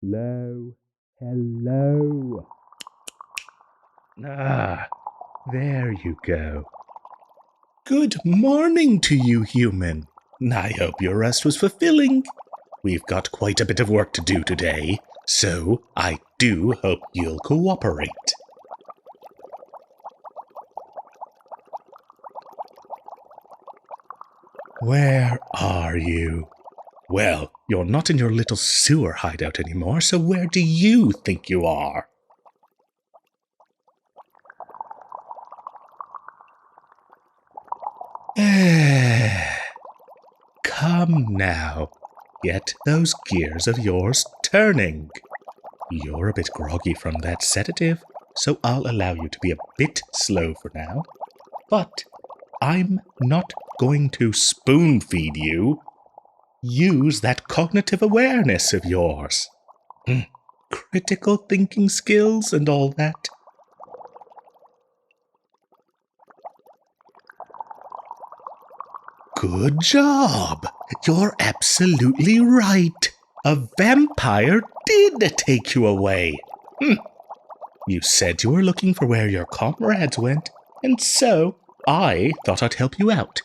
Hello. Hello. Ah, there you go. Good morning to you, human. I hope your rest was fulfilling. We've got quite a bit of work to do today, so I do hope you'll cooperate. Where are you? Well, you're not in your little sewer hideout anymore, so where do you think you are? Come now, get those gears of yours turning. You're a bit groggy from that sedative, so I'll allow you to be a bit slow for now. But I'm not going to spoon-feed you. Use that cognitive awareness of yours. Critical thinking skills and all that. Good job. You're absolutely right. A vampire did take you away. You said you were looking for where your comrades went, and so I thought I'd help you out,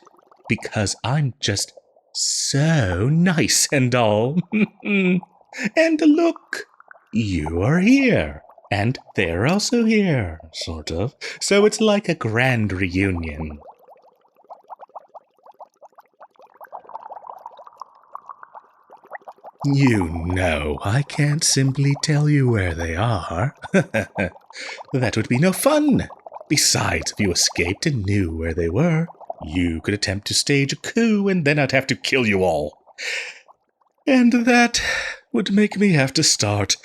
because I'm just so nice and all. And look, you are here, and they're also here, sort of, so it's like a grand reunion. You know I can't simply tell you where they are. That would be no fun. Besides, if you escaped and knew where they were, you could attempt to stage a coup and then I'd have to kill you all. And that would make me have to start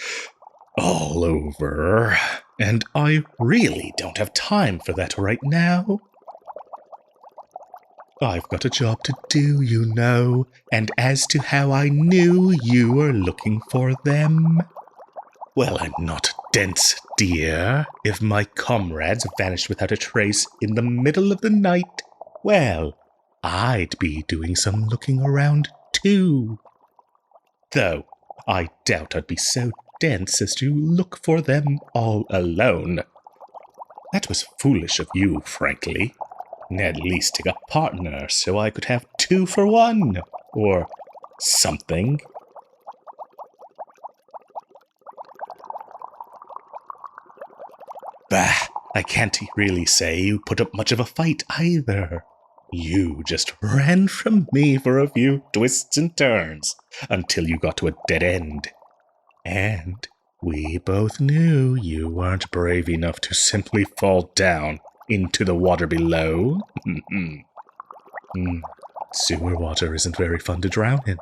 all over. And I really don't have time for that right now. I've got a job to do, you know, and as to how I knew you were looking for them, well, I'm not dense, dear. If my comrades vanished without a trace in the middle of the night, well, I'd be doing some looking around too. Though I doubt I'd be so dense as to look for them all alone. That was foolish of you, frankly. At least take a partner so I could have 2 for 1, or something. Bah, I can't really say you put up much of a fight either. You just ran from me for a few twists and turns until you got to a dead end. And we both knew you weren't brave enough to simply fall down into the water below. Sewer water isn't very fun to drown in.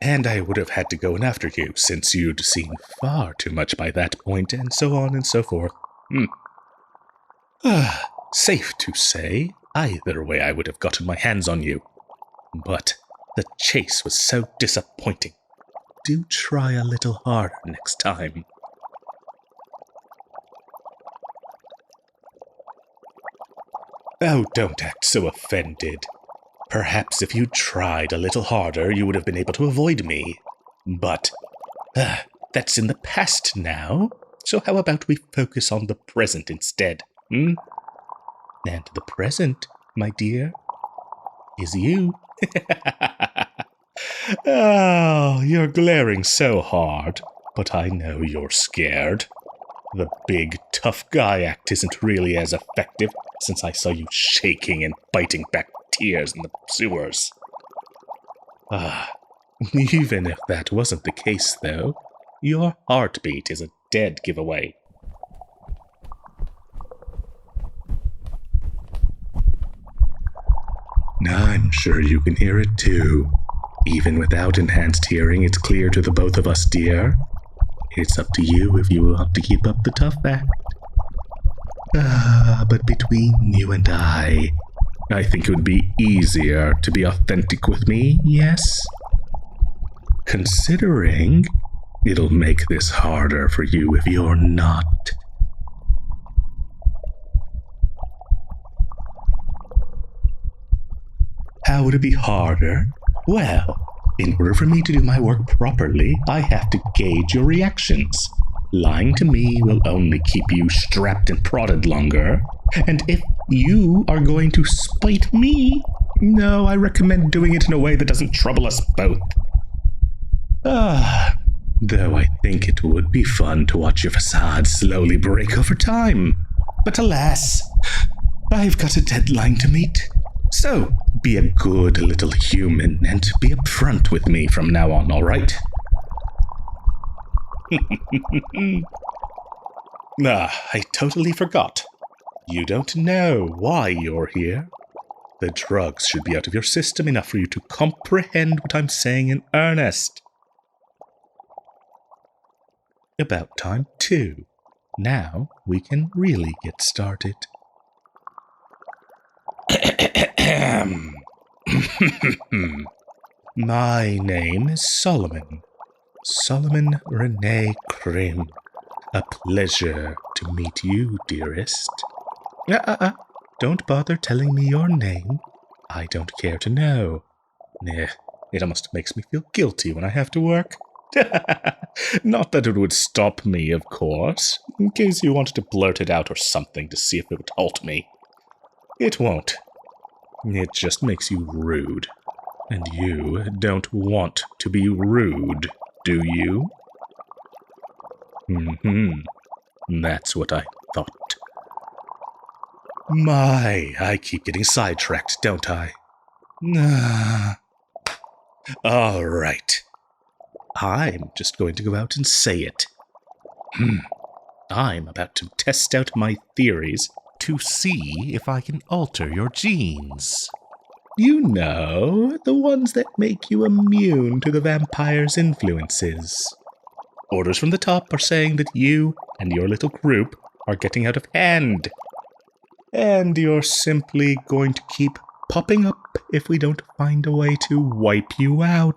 And I would have had to go in after you, since you'd seen far too much by that point, and so on and so forth. Safe to say, either way I would have gotten my hands on you. But the chase was so disappointing. Do try a little harder next time. Oh, don't act so offended. Perhaps if you tried a little harder, you would have been able to avoid me. But that's in the past now, so how about we focus on the present instead, And the present, my dear, is you. Oh, you're glaring so hard, but I know you're scared. The big, tough guy act isn't really as effective since I saw you shaking and biting back tears in the sewers. Even if that wasn't the case, though, your heartbeat is a dead giveaway. I'm sure you can hear it too. Even without enhanced hearing, it's clear to the both of us, dear. It's up to you if you want to keep up the tough act. But between you and I think it would be easier to be authentic with me, yes? Considering it'll make this harder for you if you're not. How would it be harder? Well, In order for me to do my work properly, I have to gauge your reactions. Lying to me will only keep you strapped and prodded longer. And if you are going to spite me, no, I recommend doing it in a way that doesn't trouble us both. Though I think it would be fun to watch your facade slowly break over time. But alas, I've got a deadline to meet. So, be a good little human and be upfront with me from now on, all right? I totally forgot. You don't know why you're here. The drugs should be out of your system enough for you to comprehend what I'm saying in earnest. About time, too. Now we can really get started. My name is Solomon. Solomon Renee Krim. A pleasure to meet you, dearest. Don't bother telling me your name. I don't care to know. It almost makes me feel guilty when I have to work. Not that it would stop me, of course, in case you wanted to blurt it out or something to see if it would halt me. It won't. It just makes you rude. And you don't want to be rude, do you? That's what I thought. I keep getting sidetracked, don't I? All right. I'm just going to go out and say it. I'm about to test out my theories to see if I can alter your genes. You know, the ones that make you immune to the vampire's influences. Orders from the top are saying that you and your little group are getting out of hand. And you're simply going to keep popping up if we don't find a way to wipe you out.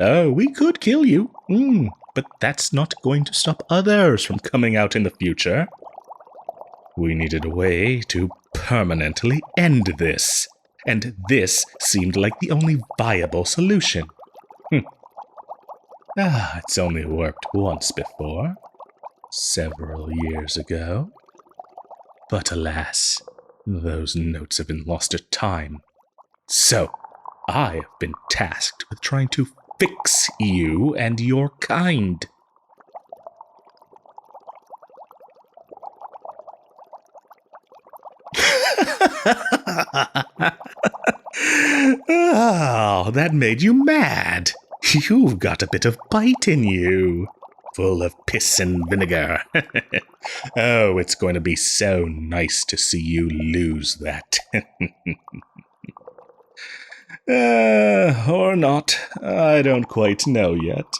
Oh, we could kill you, but that's not going to stop others from coming out in the future. We needed a way to permanently end this, and this seemed like the only viable solution. It's only worked once before, several years ago. But alas, those notes have been lost to time. So, I have been tasked with trying to fix you and your kind. Oh, that made you mad. You've got a bit of bite in you. Full of piss and vinegar. Oh, it's going to be so nice to see you lose that. Or not. I don't quite know yet.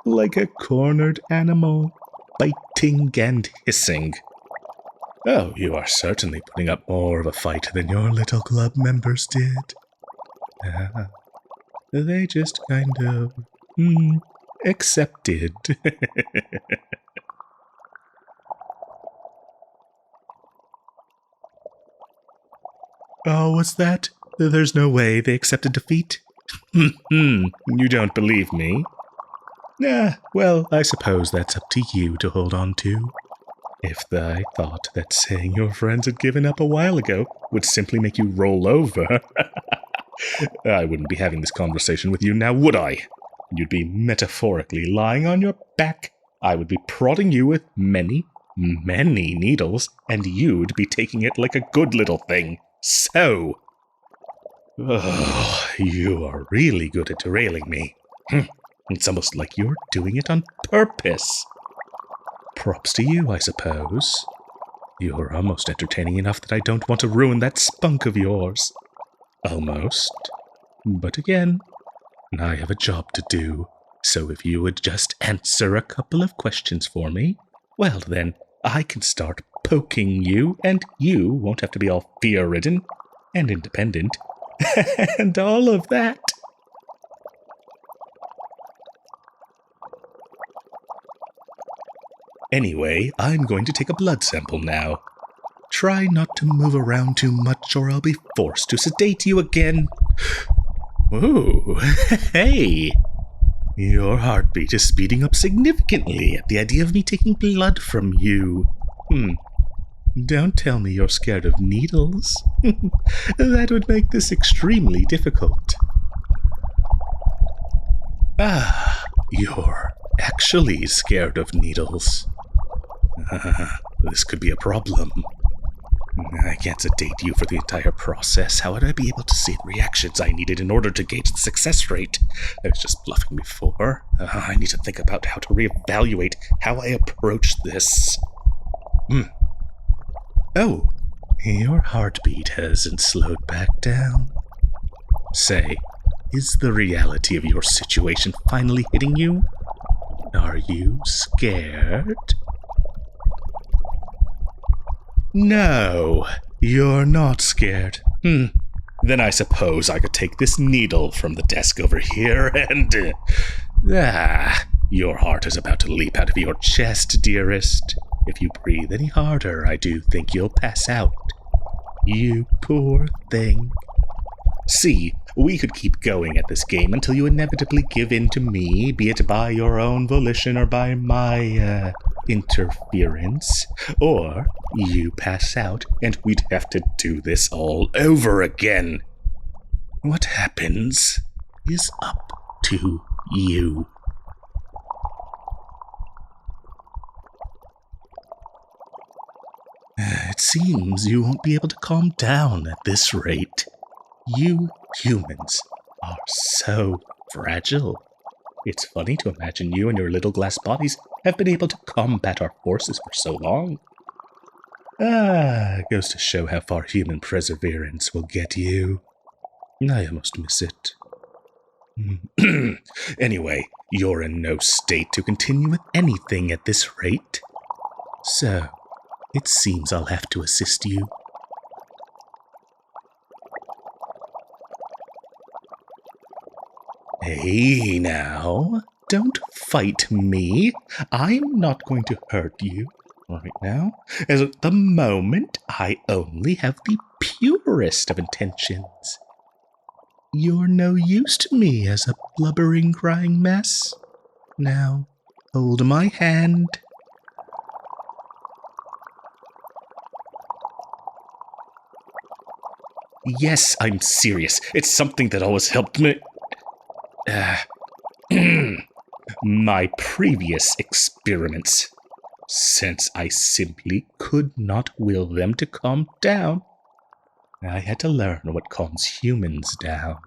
Like a cornered animal, biting and hissing. Oh, you are certainly putting up more of a fight than your little club members did. They just kind of, accepted. Oh, what's that? There's no way they accepted defeat? You don't believe me? Well, I suppose that's up to you to hold on to. If I thought that saying your friends had given up a while ago would simply make you roll over, I wouldn't be having this conversation with you now, would I? You'd be metaphorically lying on your back. I would be prodding you with many, many needles, and you'd be taking it like a good little thing. So... you are really good at derailing me. It's almost like you're doing it on purpose. Props to you, I suppose. You're almost entertaining enough that I don't want to ruin that spunk of yours. Almost. But again, I have a job to do, so if you would just answer a couple of questions for me, well then, I can start poking you, and you won't have to be all fear-ridden and independent, and all of that. Anyway, I'm going to take a blood sample now. Try not to move around too much or I'll be forced to sedate you again. Ooh, hey! Your heartbeat is speeding up significantly at the idea of me taking blood from you. Don't tell me you're scared of needles. That would make this extremely difficult. Ah, you're actually scared of needles. This could be a problem. I can't sedate you for the entire process. How would I be able to see the reactions I needed in order to gauge the success rate? I was just bluffing before. I need to think about how to reevaluate how I approach this. Oh, your heartbeat hasn't slowed back down. Say, is the reality of your situation finally hitting you? Are you scared? No, you're not scared. Then I suppose I could take this needle from the desk over here and... your heart is about to leap out of your chest, dearest. If you breathe any harder, I do think you'll pass out. You poor thing. See, we could keep going at this game until you inevitably give in to me, be it by your own volition or by my, interference. Or you pass out and we'd have to do this all over again. What happens is up to you. It seems you won't be able to calm down at this rate. You humans are so fragile. It's funny to imagine you and your little glass bodies have been able to combat our forces for so long. It goes to show how far human perseverance will get you. I almost miss it. Anyway, you're in no state to continue with anything at this rate. So, it seems I'll have to assist you. Hey now, don't fight me. I'm not going to hurt you right now, as at the moment I only have the purest of intentions. You're no use to me as a blubbering, crying mess. Now, hold my hand. Yes, I'm serious. It's something that always helped me. My previous experiments, since I simply could not will them to calm down. I had to learn what calms humans down.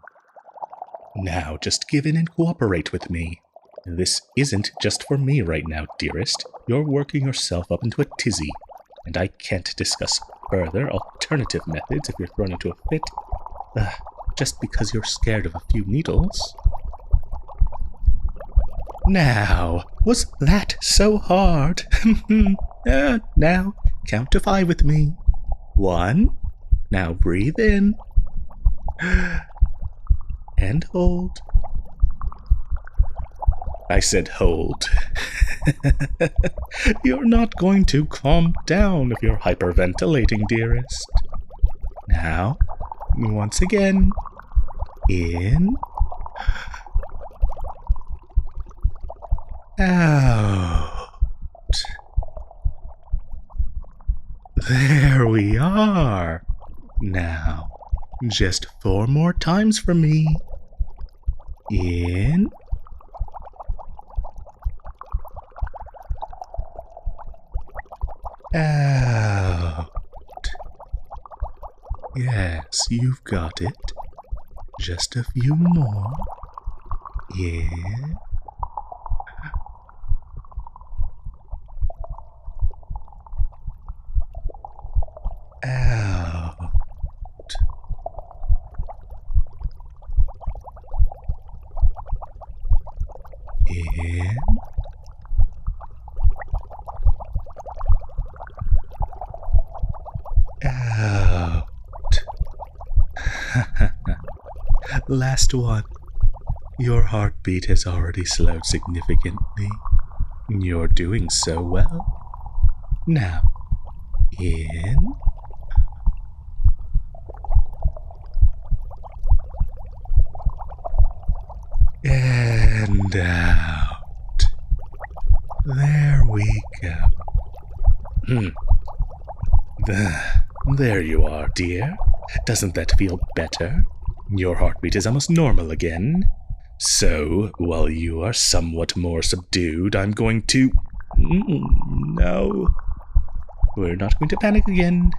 Now just give in and cooperate with me. This isn't just for me right now, dearest. You're working yourself up into a tizzy, and I can't discuss further alternative methods if you're thrown into a fit, just because you're scared of a few needles. Now, was that so hard? Now, count to 5 with me. 1. Now breathe in. And hold. I said hold. You're not going to calm down if you're hyperventilating, dearest. Now, once again. In. Out. There we are. Now, just 4 more times for me. In. Out. Yes, you've got it. Just a few more. In. Out. In. Out. Last one. Your heartbeat has already slowed significantly. You're doing so well. Now, in. And out. There we go. There you are, dear. Doesn't that feel better? Your heartbeat is almost normal again. So, while you are somewhat more subdued, I'm going to... No. We're not going to panic again.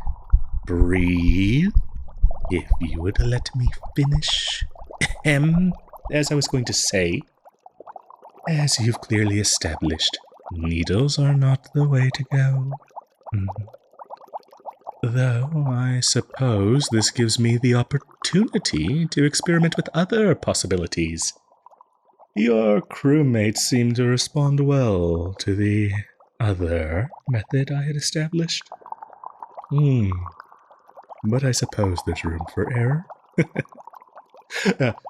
Breathe. If you would let me finish. As I was going to say, as you've clearly established, needles are not the way to go. Though I suppose this gives me the opportunity to experiment with other possibilities. Your crewmates seem to respond well to the other method I had established. But I suppose there's room for error.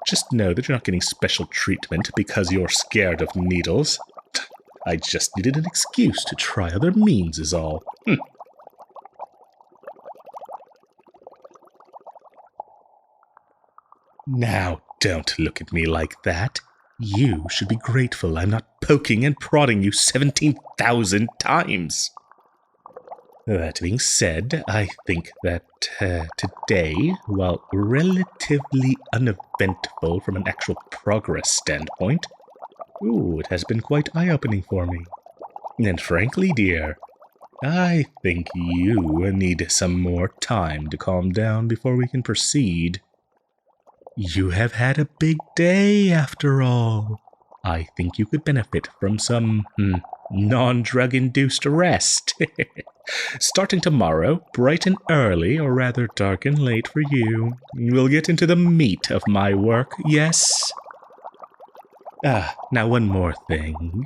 Just know that you're not getting special treatment because you're scared of needles. I just needed an excuse to try other means is all. Now, don't look at me like that. You should be grateful I'm not poking and prodding you 17,000 times. That being said, I think that today, while relatively uneventful from an actual progress standpoint, it has been quite eye-opening for me. And frankly, dear, I think you need some more time to calm down before we can proceed. You have had a big day, after all. I think you could benefit from some non-drug-induced rest. Starting tomorrow, bright and early, or rather dark and late for you, we'll get into the meat of my work, yes? Now one more thing.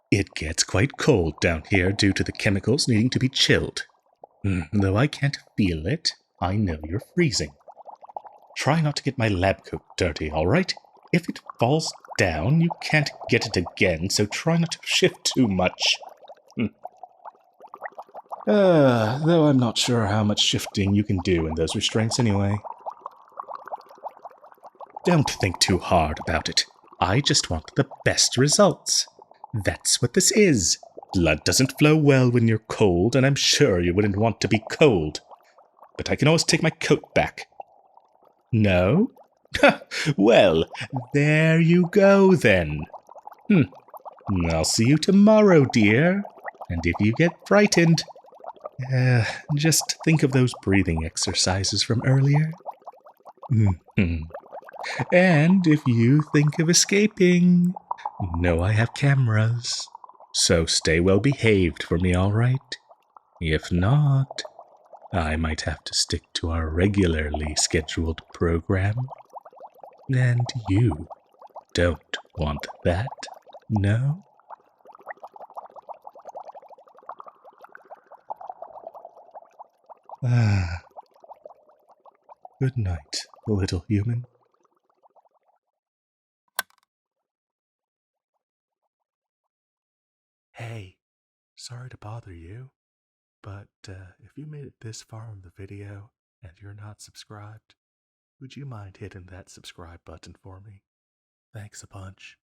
It gets quite cold down here due to the chemicals needing to be chilled. Though I can't feel it, I know you're freezing. Try not to get my lab coat dirty, all right? If it falls down, you can't get it again, so try not to shift too much. Though I'm not sure how much shifting you can do in those restraints anyway. Don't think too hard about it. I just want the best results. That's what this is. Blood doesn't flow well when you're cold, and I'm sure you wouldn't want to be cold. But I can always take my coat back. No? Well, there you go, then. I'll see you tomorrow, dear. And if you get frightened, just think of those breathing exercises from earlier. And if you think of escaping, know I have cameras. So stay well behaved for me, all right? If not, I might have to stick to our regularly scheduled program. And you don't want that, no? Good night, little human. Hey, sorry to bother you, but if you made it this far in the video and you're not subscribed, would you mind hitting that subscribe button for me? Thanks a bunch.